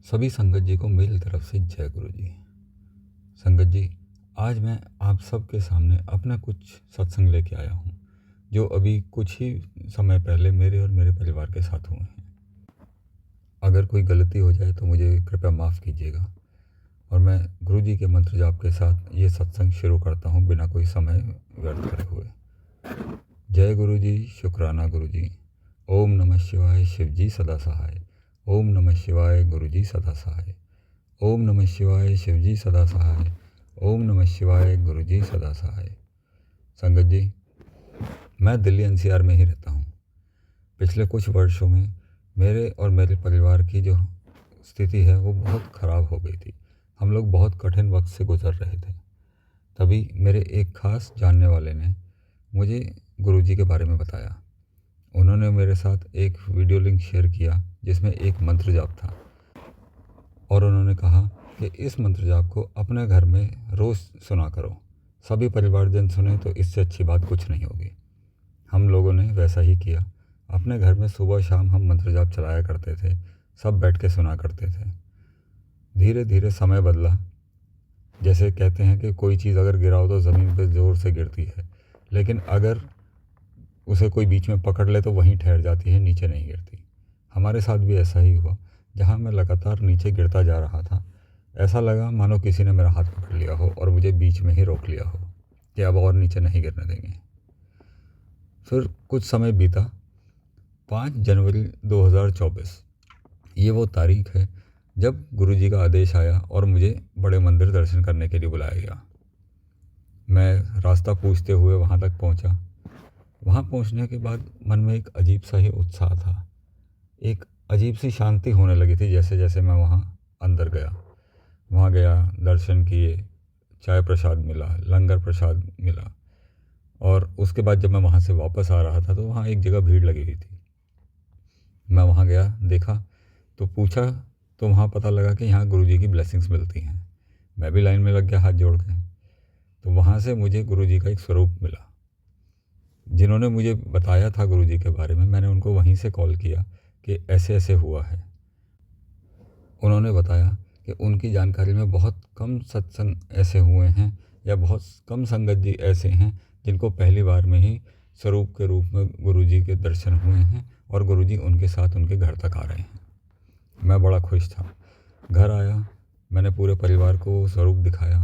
सभी संगत जी को मेरी तरफ से जय गुरु जी। संगत जी, आज मैं आप सबके सामने अपना कुछ सत्संग लेके आया हूँ, जो अभी कुछ ही समय पहले मेरे और मेरे परिवार के साथ हुए हैं। अगर कोई गलती हो जाए तो मुझे कृपया माफ़ कीजिएगा और मैं गुरु जी के मंत्र जाप के साथ ये सत्संग शुरू करता हूँ बिना कोई समय व्यर्थ करे हुए। जय गुरु जी, शुक्राना गुरु जी। ओम नमः शिवाय, शिव जी सदा सहाय। ओम नमः शिवाय, गुरु जी सदा सहाय। ओम नमः शिवाय, शिव जी सदा सहाय। ओम नमः शिवाय, गुरु जी सदा सहाय। संगत जी, मैं दिल्ली एनसीआर में ही रहता हूँ। पिछले कुछ वर्षों में मेरे और मेरे परिवार की जो स्थिति है वो बहुत ख़राब हो गई थी। हम लोग बहुत कठिन वक्त से गुजर रहे थे। तभी मेरे एक ख़ास जानने वाले ने मुझे गुरु जी के बारे में बताया। उन्होंने मेरे साथ एक वीडियो लिंक शेयर किया जिसमें एक मंत्र जाप था और उन्होंने कहा कि इस मंत्र जाप को अपने घर में रोज़ सुना करो। सभी परिवारजन सुने तो इससे अच्छी बात कुछ नहीं होगी। हम लोगों ने वैसा ही किया। अपने घर में सुबह शाम हम मंत्र जाप चलाया करते थे, सब बैठ के सुना करते थे। धीरे धीरे समय बदला। जैसे कहते हैं कि कोई चीज़ अगर गिराओ तो ज़मीन पर ज़ोर से गिरती है, लेकिन अगर उसे कोई बीच में पकड़ ले तो वहीं ठहर जाती है, नीचे नहीं गिरती। हमारे साथ भी ऐसा ही हुआ। जहाँ मैं लगातार नीचे गिरता जा रहा था, ऐसा लगा मानो किसी ने मेरा हाथ पकड़ लिया हो और मुझे बीच में ही रोक लिया हो कि अब और नीचे नहीं गिरने देंगे। फिर कुछ समय बीता। 5 जनवरी 2024 ये वो तारीख है जब गुरुजी का आदेश आया और मुझे बड़े मंदिर दर्शन करने के लिए बुलाया गया। मैं रास्ता पूछते हुए वहाँ तक पहुँचा। वहाँ पहुँचने के बाद मन में एक अजीब सा ही उत्साह था। एक अजीब सी शांति होने लगी थी जैसे जैसे मैं वहाँ अंदर गया। वहाँ गया, दर्शन किए, चाय प्रसाद मिला, लंगर प्रसाद मिला और उसके बाद जब मैं वहाँ से वापस आ रहा था तो वहाँ एक जगह भीड़ लगी हुई थी। मैं वहाँ गया, देखा तो पूछा तो वहाँ पता लगा कि यहाँ गुरुजी की ब्लेसिंग्स मिलती हैं। मैं भी लाइन में लग गया हाथ जोड़ के। तो वहाँ से मुझे गुरुजी का एक स्वरूप मिला। जिन्होंने मुझे बताया था गुरुजी के बारे में, मैंने उनको वहीं से कॉल किया कि ऐसे ऐसे हुआ है। उन्होंने बताया कि उनकी जानकारी में बहुत कम सत्संग ऐसे हुए हैं या बहुत कम संगत जी ऐसे हैं जिनको पहली बार में ही स्वरूप के रूप में गुरुजी के दर्शन हुए हैं और गुरुजी उनके साथ उनके घर तक आ रहे हैं। मैं बड़ा खुश था। घर आया, मैंने पूरे परिवार को वो स्वरूप दिखाया।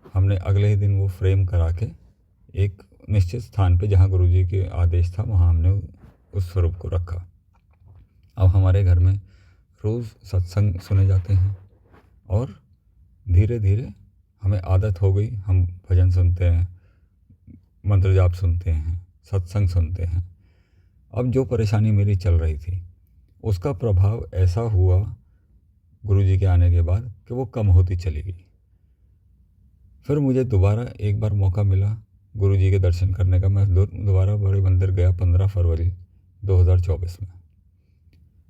हमने अगले ही दिन वो फ्रेम करा के एक निश्चित स्थान पे जहाँ गुरुजी के आदेश था वहाँ हमने उस स्वरूप को रखा। अब हमारे घर में रोज़ सत्संग सुने जाते हैं और धीरे धीरे हमें आदत हो गई। हम भजन सुनते हैं, मंत्र जाप सुनते हैं, सत्संग सुनते हैं। अब जो परेशानी मेरी चल रही थी उसका प्रभाव ऐसा हुआ गुरुजी के आने के बाद कि वो कम होती चली गई। फिर मुझे दोबारा एक बार मौका मिला गुरुजी के दर्शन करने का। मैं दोबारा बड़े मंदिर गया 15 फरवरी 2024 में।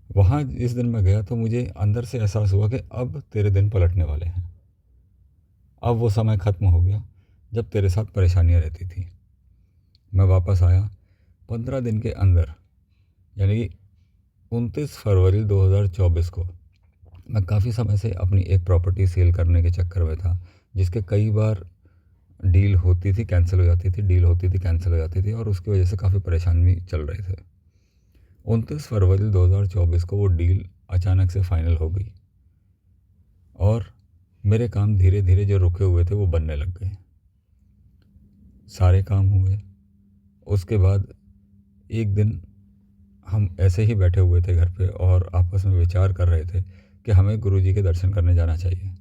वहाँ जिस दिन मैं गया तो मुझे अंदर से एहसास हुआ कि अब तेरे दिन पलटने वाले हैं। अब वो समय ख़त्म हो गया जब तेरे साथ परेशानियाँ रहती थी। मैं वापस आया 15 दिन के अंदर, यानी कि 29 फरवरी 2024 को। मैं काफ़ी समय से अपनी एक प्रॉपर्टी सेल करने के चक्कर में था, जिसके कई बार डील होती थी, कैंसिल हो जाती थी, डील होती थी, कैंसिल हो जाती थी और उसकी वजह से काफ़ी परेशान भी चल रहे थे। 29 फरवरी 2024 को वो डील अचानक से फाइनल हो गई और मेरे काम धीरे धीरे जो रुके हुए थे वो बनने लग गए। सारे काम हुए। उसके बाद एक दिन हम ऐसे ही बैठे हुए थे घर पे और आपस में विचार कर रहे थे कि हमें गुरुजी के दर्शन करने जाना चाहिए,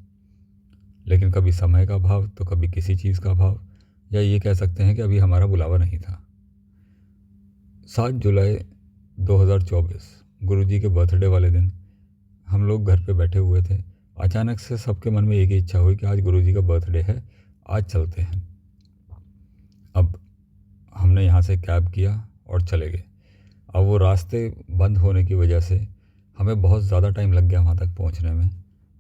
लेकिन कभी समय का अभाव तो कभी किसी चीज़ का अभाव, या ये कह सकते हैं कि अभी हमारा बुलावा नहीं था। 7 जुलाई 2024 गुरुजी के बर्थडे वाले दिन हम लोग घर पे बैठे हुए थे। अचानक से सबके मन में एक ही इच्छा हुई कि आज गुरुजी का बर्थडे है, आज चलते हैं। अब हमने यहाँ से कैब किया और चले गए। अब वो रास्ते बंद होने की वजह से हमें बहुत ज़्यादा टाइम लग गया वहाँ तक पहुँचने में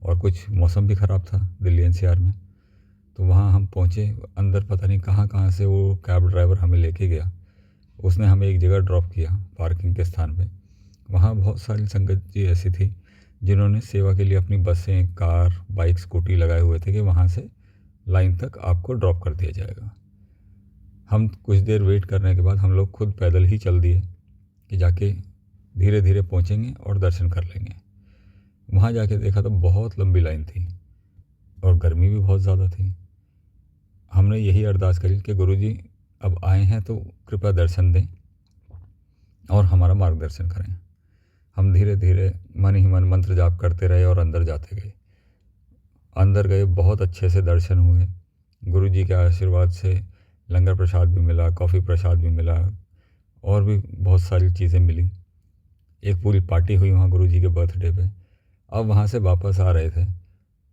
और कुछ मौसम भी ख़राब था दिल्ली एनसीआर में। तो वहाँ हम पहुँचे। अंदर पता नहीं कहाँ से वो कैब ड्राइवर हमें लेके गया। उसने हमें एक जगह ड्रॉप किया पार्किंग के स्थान पे। वहाँ बहुत सारी संगत जी ऐसी थी जिन्होंने सेवा के लिए अपनी बसें, कार, बाइक, स्कूटी लगाए हुए थे कि वहाँ से लाइन तक आपको ड्रॉप कर दिया जाएगा। हम कुछ देर वेट करने के बाद हम लोग खुद पैदल ही चल दिए कि जाके धीरे धीरे पहुँचेंगे और दर्शन कर लेंगे। वहाँ जाके देखा तो बहुत लंबी लाइन थी और गर्मी भी बहुत ज़्यादा थी। हमने यही अरदास करी कि गुरुजी अब आए हैं तो कृपया दर्शन दें और हमारा मार्गदर्शन करें। हम धीरे धीरे मन ही मन मंत्र जाप करते रहे और अंदर जाते गए। अंदर गए, बहुत अच्छे से दर्शन हुए। गुरुजी के आशीर्वाद से लंगर प्रसाद भी मिला, कॉफ़ी प्रसाद भी मिला और भी बहुत सारी चीज़ें मिली। एक पूरी पार्टी हुई वहाँ गुरुजी के बर्थडे पे। अब वहाँ से वापस आ रहे थे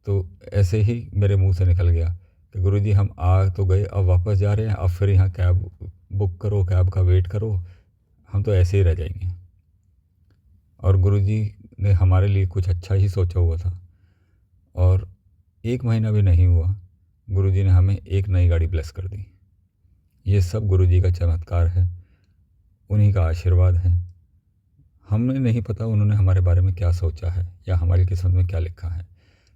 तो ऐसे ही मेरे मुंह से निकल गया कि गुरुजी हम आ तो गए, अब वापस जा रहे हैं, अब फिर यहाँ कैब बुक करो, कैब का वेट करो, हम तो ऐसे ही रह जाएंगे। और गुरुजी ने हमारे लिए कुछ अच्छा ही सोचा हुआ था। और 1 महीना भी नहीं हुआ, गुरुजी ने हमें एक नई गाड़ी ब्लेस कर दी। ये सब गुरुजी का चमत्कार है, उन्हीं का आशीर्वाद है। हमें नहीं पता उन्होंने हमारे बारे में क्या सोचा है या हमारी किस्मत में क्या लिखा है,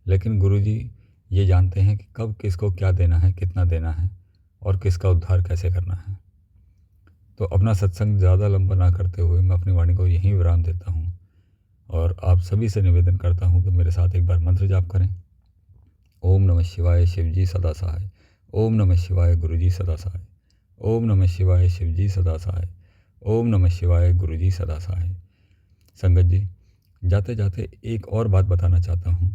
लेकिन गुरुजी ये जानते हैं कि कब किसको क्या देना है, कितना देना है और किसका उद्धार कैसे करना है। तो अपना सत्संग ज़्यादा लंबा ना करते हुए मैं अपनी वाणी को यहीं विराम देता हूँ और आप सभी से निवेदन करता हूँ कि मेरे साथ एक बार मंत्र जाप करें। ओम नमः शिवाय, शिवजी सदा सहाय। ओम नमः शिवाय, गुरुजी सदा सहाय। ओम नमः शिवाय, शिवजी सदा सहाय। ओम नमः शिवाय, गुरुजी सदा सहाय। संगत जी, जाते जाते एक और बात बताना चाहता हूँ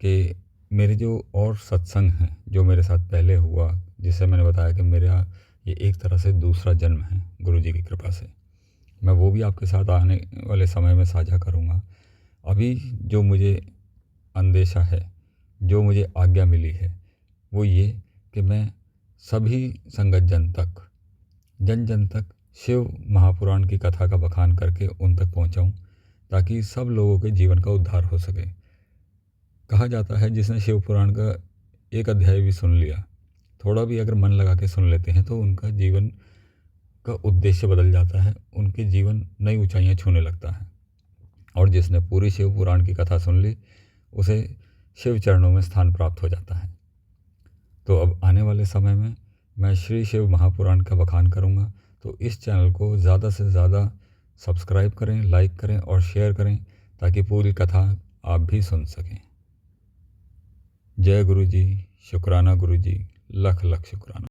कि मेरे जो और सत्संग हैं जो मेरे साथ पहले हुआ, जिससे मैंने बताया कि मेरा ये एक तरह से दूसरा जन्म है गुरुजी की कृपा से, मैं वो भी आपके साथ आने वाले समय में साझा करूँगा। अभी जो मुझे अंदेशा है, जो मुझे आज्ञा मिली है, वो ये कि मैं सभी संगत जन तक, जन जन तक शिव महापुराण की कथा का बखान करके उन तक पहुँचाऊँ, ताकि सब लोगों के जीवन का उद्धार हो सके। कहा जाता है जिसने शिव पुराण का एक अध्याय भी सुन लिया, थोड़ा भी अगर मन लगा के सुन लेते हैं तो उनका जीवन का उद्देश्य बदल जाता है, उनके जीवन नई ऊंचाइयां छूने लगता है। और जिसने पूरी शिव पुराण की कथा सुन ली, उसे शिव चरणों में स्थान प्राप्त हो जाता है। तो अब आने वाले समय में मैं श्री शिव महापुराण का बखान करूँगा, तो इस चैनल को ज़्यादा से ज़्यादा सब्सक्राइब करें, लाइक करें और शेयर करें, ताकि पूरी कथा आप भी सुन सकें। जय गुरु जी, शुक्राना गुरु जी, लख लख शुक्राना।